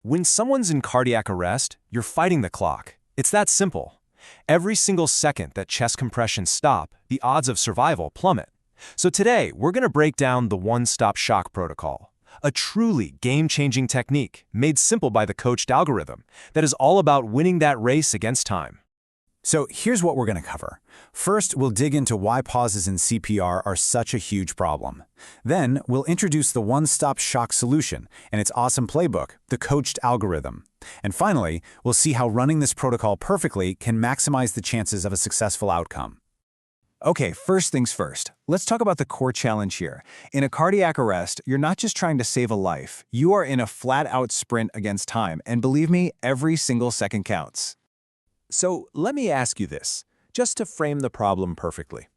When someone's in cardiac arrest, you're fighting the clock. It's that simple. Every single second that chest compressions stop, the odds of survival plummet. So today, we're going to break down the one-stop shock protocol, a truly game-changing technique made simple by the coached algorithm that is all about winning that race against time. So here's what we're going to cover. First, we'll dig into why pauses in CPR are such a huge problem. Then, we'll introduce the one-stop shock solution and its awesome playbook, the coached algorithm. And finally, we'll see how running this protocol perfectly can maximize the chances of a successful outcome. Okay, first things first. Let's talk about the core challenge here. In a cardiac arrest, you're not just trying to save a life. You are in a flat-out sprint against time, and believe me, every single second counts. So let me ask you this, just to frame the problem perfectly.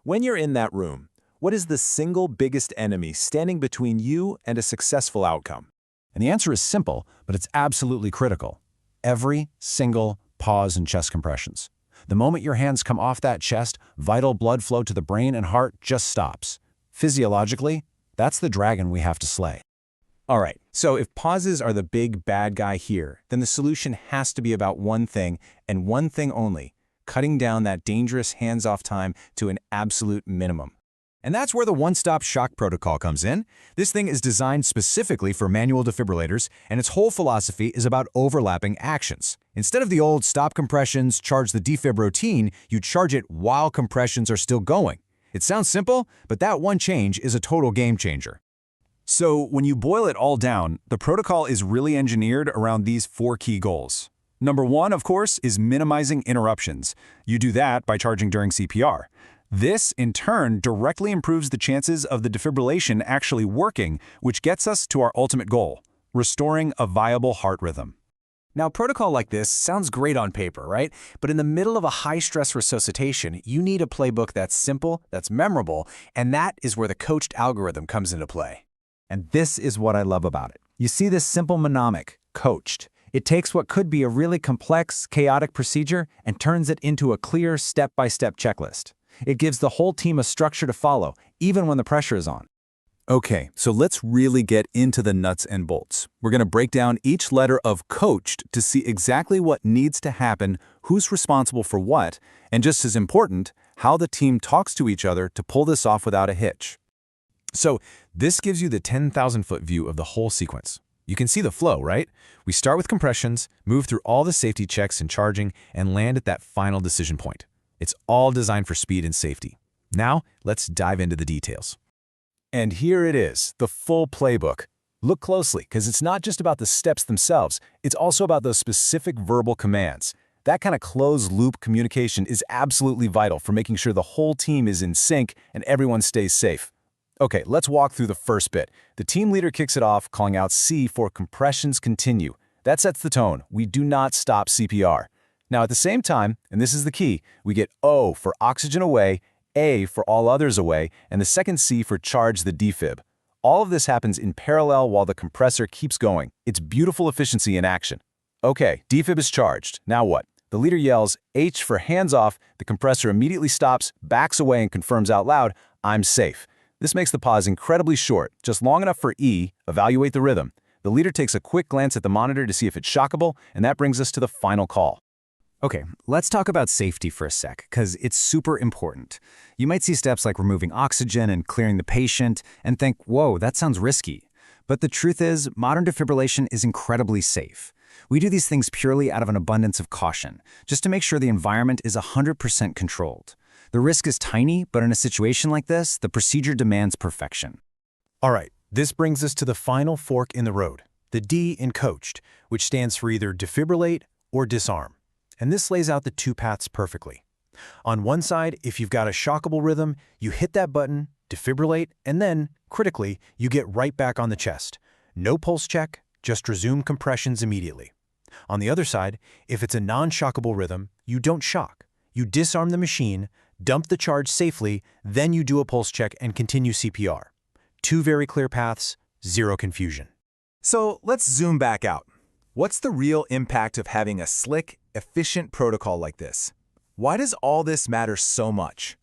When you're in that room, what is the single biggest enemy standing between you and a successful outcome? And the answer is simple, but it's absolutely critical. Every single pause in chest compressions. The moment your hands come off that chest, vital blood flow to the brain and heart just stops. Physiologically, that's the dragon we have to slay. All right, so if pauses are the big bad guy here, then the solution has to be about one thing, and one thing only, cutting down that dangerous hands-off time to an absolute minimum. And that's where the one-stop shock protocol comes in. This thing is designed specifically for manual defibrillators, and its whole philosophy is about overlapping actions. Instead of the old stop compressions, charge the defib routine, you charge it while compressions are still going. It sounds simple, but that one change is a total game changer. So when you boil it all down, the protocol is really engineered around these 4 key goals. Number 1, of course, is minimizing interruptions. You do that by charging during CPR. This, in turn, directly improves the chances of the defibrillation actually working, which gets us to our ultimate goal, restoring a viable heart rhythm. Now, a protocol like this sounds great on paper, right? But in the middle of a high-stress resuscitation, you need a playbook that's simple, that's memorable, and that is where the coached algorithm comes into play. And this is what I love about it. You see this simple mnemonic, coached. It takes what could be a really complex, chaotic procedure and turns it into a clear step-by-step checklist. It gives the whole team a structure to follow, even when the pressure is on. Okay, so let's really get into the nuts and bolts. We're going to break down each letter of coached to see exactly what needs to happen, who's responsible for what, and just as important, how the team talks to each other to pull this off without a hitch. So this gives you the 10,000-foot view of the whole sequence. You can see the flow, right? We start with compressions, move through all the safety checks and charging, and land at that final decision point. It's all designed for speed and safety. Now, let's dive into the details. And here it is, the full playbook. Look closely, because it's not just about the steps themselves, it's also about those specific verbal commands. That kind of closed-loop communication is absolutely vital for making sure the whole team is in sync and everyone stays safe. Okay, let's walk through the first bit. The team leader kicks it off, calling out C for compressions continue. That sets the tone. We do not stop CPR. Now, at the same time, and this is the key, we get O for oxygen away, A for all others away, and the second C for charge the defib. All of this happens in parallel while the compressor keeps going. It's beautiful efficiency in action. Okay, defib is charged. Now what? The leader yells H for hands off, the compressor immediately stops, backs away, and confirms out loud, I'm safe. This makes the pause incredibly short, just long enough for E, evaluate the rhythm. The leader takes a quick glance at the monitor to see if it's shockable, and that brings us to the final call. Okay, let's talk about safety for a sec, because it's super important. You might see steps like removing oxygen and clearing the patient and think, whoa, that sounds risky. But the truth is, modern defibrillation is incredibly safe. We do these things purely out of an abundance of caution, just to make sure the environment is 100% controlled. The risk is tiny, but in a situation like this, the procedure demands perfection. All right, this brings us to the final fork in the road, the D in coached, which stands for either defibrillate or disarm. And this lays out the 2 paths perfectly. On one side, if you've got a shockable rhythm, you hit that button, defibrillate, and then, critically, you get right back on the chest. No pulse check, just resume compressions immediately. On the other side, if it's a non-shockable rhythm, you don't shock. You disarm the machine, dump the charge safely, then you do a pulse check and continue CPR. 2 very clear paths, 0 confusion. So let's zoom back out. What's the real impact of having a slick, efficient protocol like this? Why does all this matter so much?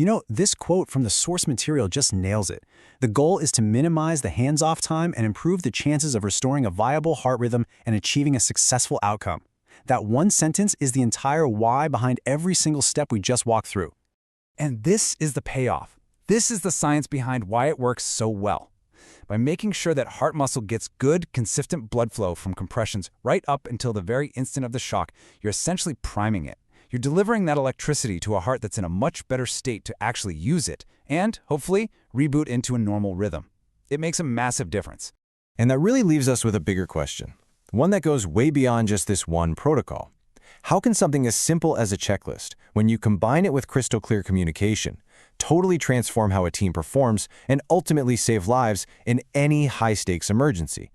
You know, this quote from the source material just nails it. The goal is to minimize the hands-off time and improve the chances of restoring a viable heart rhythm and achieving a successful outcome. That one sentence is the entire why behind every single step we just walked through. And this is the payoff. This is the science behind why it works so well. By making sure that heart muscle gets good, consistent blood flow from compressions right up until the very instant of the shock, you're essentially priming it. You're delivering that electricity to a heart that's in a much better state to actually use it and, hopefully, reboot into a normal rhythm. It makes a massive difference. And that really leaves us with a bigger question, one that goes way beyond just this one protocol. How can something as simple as a checklist, when you combine it with crystal clear communication, totally transform how a team performs and ultimately save lives in any high-stakes emergency?